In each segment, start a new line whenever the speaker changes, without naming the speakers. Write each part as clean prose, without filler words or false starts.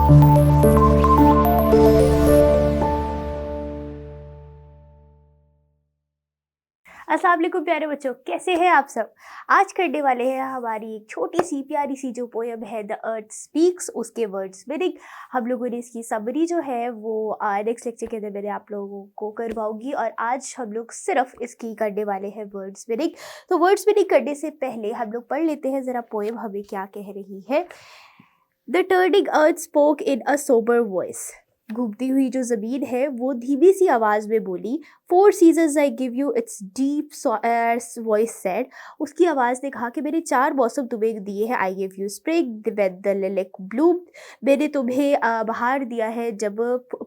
अस्सलाम वालेकुम प्यारे बच्चों, कैसे हैं आप सब। आज करने वाले हैं हमारी एक छोटी सी प्यारी सी जो पोयम है द अर्थ स्पीक्स, उसके वर्ड्स मीनिंग। हम लोगों ने इसकी समरी जो है वो नेक्स्ट लेक्चर के अंदर मैंने आप लोगों को करवाऊंगी, और आज हम लोग सिर्फ इसकी करने वाले हैं वर्ड्स मीनिंग। तो वर्ड्स मीनिंग करने से पहले हम लोग पढ़ लेते हैं ज़रा पोयम हमें क्या कह रही है। The turning earth spoke in a sober voice. घूमती हुई जो ज़मीन है वो धीमी सी आवाज़ में बोली। 4 seasons I give you it's deep voice said. उसकी आवाज़ ने कहा कि मैंने 4 मौसम तुम्हें दिए हैं। I give you spring when the lilac bloom. मैंने तुम्हें बहार दिया है जब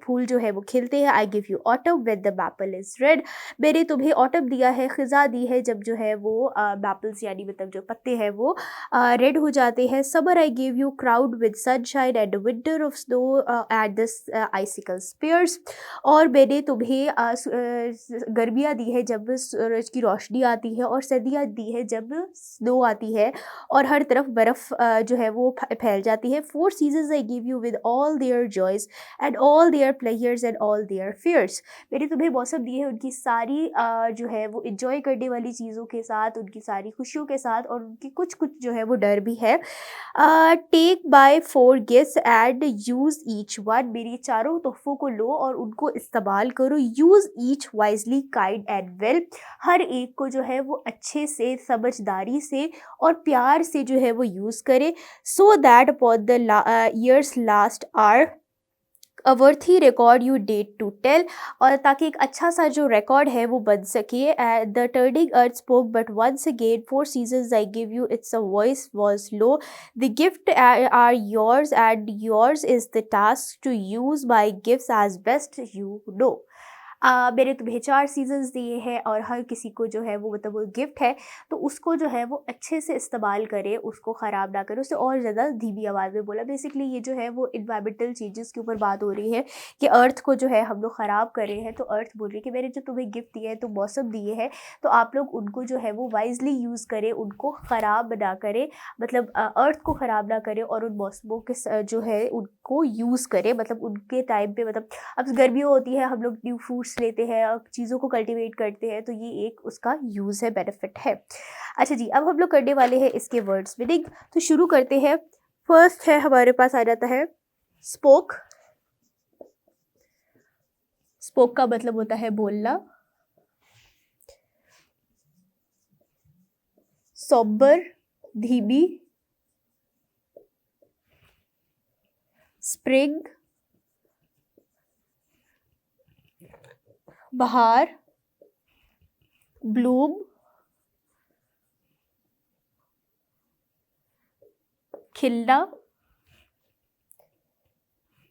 फूल जो है वो खिलते हैं। I give you autumn when the maple is red. मैंने तुम्हें ऑटम दिया है, ख़िज़ा दी है जब जो है वो मैपल्स यानी मतलब जो पत्ते हैं वो रेड हो जाते हैं। Summer I give you crowd with sunshine and winter of snow at the icicle spears. और मैंने तुम्हें गर्मियाँ दी है जब सूरज की रोशनी आती है, और सर्दियाँ दी है जब स्नो आती है और हर तरफ बर्फ़ जो है वो फैल जाती है। 4 seasons I give you with all their joys and all their pleasures and all their fears. मैंने तुम्हें मौसम दिए हैं उनकी सारी जो है वो इंजॉय करने वाली चीज़ों के साथ, उनकी सारी खुशियों के साथ, और उनकी कुछ कुछ जो है वो डर भी है। Take by 4 gifts and use each one. मेरी चारों तोहफ़ों को लो और उनको इस्तेमाल करो। Use each wisely kind and well. हर एक को जो है वो अच्छे से, समझदारी से और प्यार से जो है वो यूज़ करे। So that upon the years last are a worthy record you date to tell. और ताकि एक अच्छा सा जो रिकॉर्ड है वो बन सके। The turning earth spoke but once again 4 seasons I give you it's a voice was low. The gift are yours and yours is the task to use my gifts as best you know. मैंने तुम्हें 4 seasons दिए हैं और हर किसी को जो है वो मतलब वो गिफ्ट है, तो उसको जो है वो अच्छे से इस्तेमाल करे, उसको ख़राब ना करे। उससे और ज़्यादा धीमी आवाज़ में बोला। बेसिकली ये जो है वो इन्वायरमेंटल चेंजेस के ऊपर बात हो रही है कि अर्थ को जो है हम लोग ख़राब कर रहे हैं। तो अर्थ बोल रही है कि मैंने जो तुम्हें गिफ्ट दिए हैं, तो मौसम दिए हैं, तो आप लोग उनको जो है वो वाइजली यूज़ करें, उनको ख़राब ना करें। मतलब अर्थ को ख़राब ना करें और उन मौसमों के जो है उनको यूज़ करें। मतलब उनके टाइम पे, मतलब अब गर्मियों होती है, हम लोग न्यू फ्रूट्स लेते हैं, चीज़ों को कल्टीवेट करते हैं, तो ये एक उसका यूज़ है, बेनिफिट है। अच्छा जी, अब हम लोग करने वाले हैं इसके वर्ड्स मीनिंग। तो शुरू करते हैं। फर्स्ट है हमारे पास आ जाता है स्पोक। स्पोक का मतलब होता है बोलना। सोबर धीमी। स्प्रिंग बहार। ब्लूम खिलना।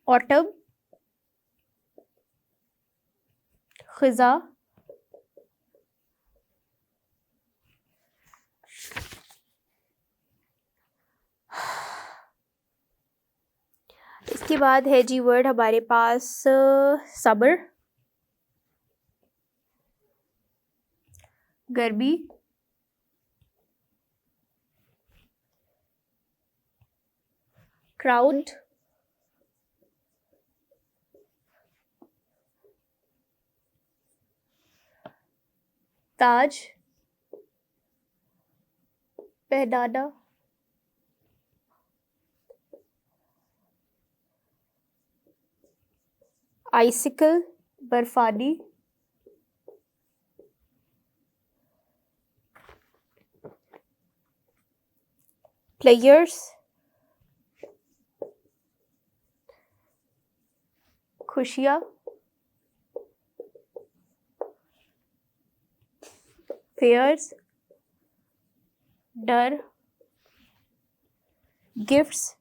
ऑटम ख़िज़ा। इसके बाद है जी वर्ड हमारे पास समर गर्मी। क्राउड ताज पहनाना। आइसिकल बर्फानी। प्लेयर्स खुशियाँ। फेयर्स डर। गिफ्ट्स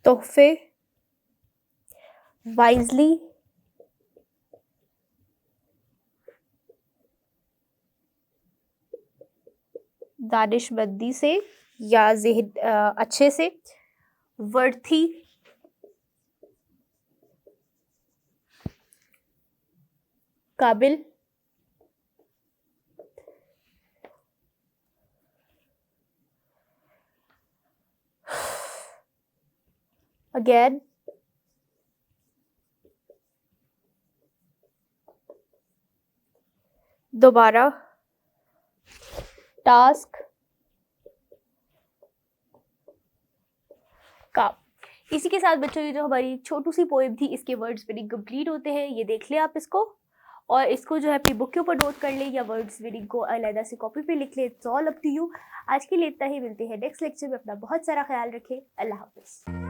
तोहफे। वाइजली दानिशमंदी से या ज़हन अच्छे से। वर्थी काबिल। अगेन, दोबारा, टास्क, काम। इसी के साथ बच्चों ये जो हमारी छोटी सी पोएम थी, इसके वर्ड्स मीनिंग कंप्लीट होते हैं। ये देख लें आप इसको, और इसको जो है अपनी बुक के ऊपर नोट कर लें या वर्ड्स मीनिंग को अलग से कॉपी पे लिख लें। It's all up to you. आज के लिए इतना ही, मिलते हैं नेक्स्ट लेक्चर में। अपना बहुत सारा ख्याल रखें। अल्लाह हाफिज़।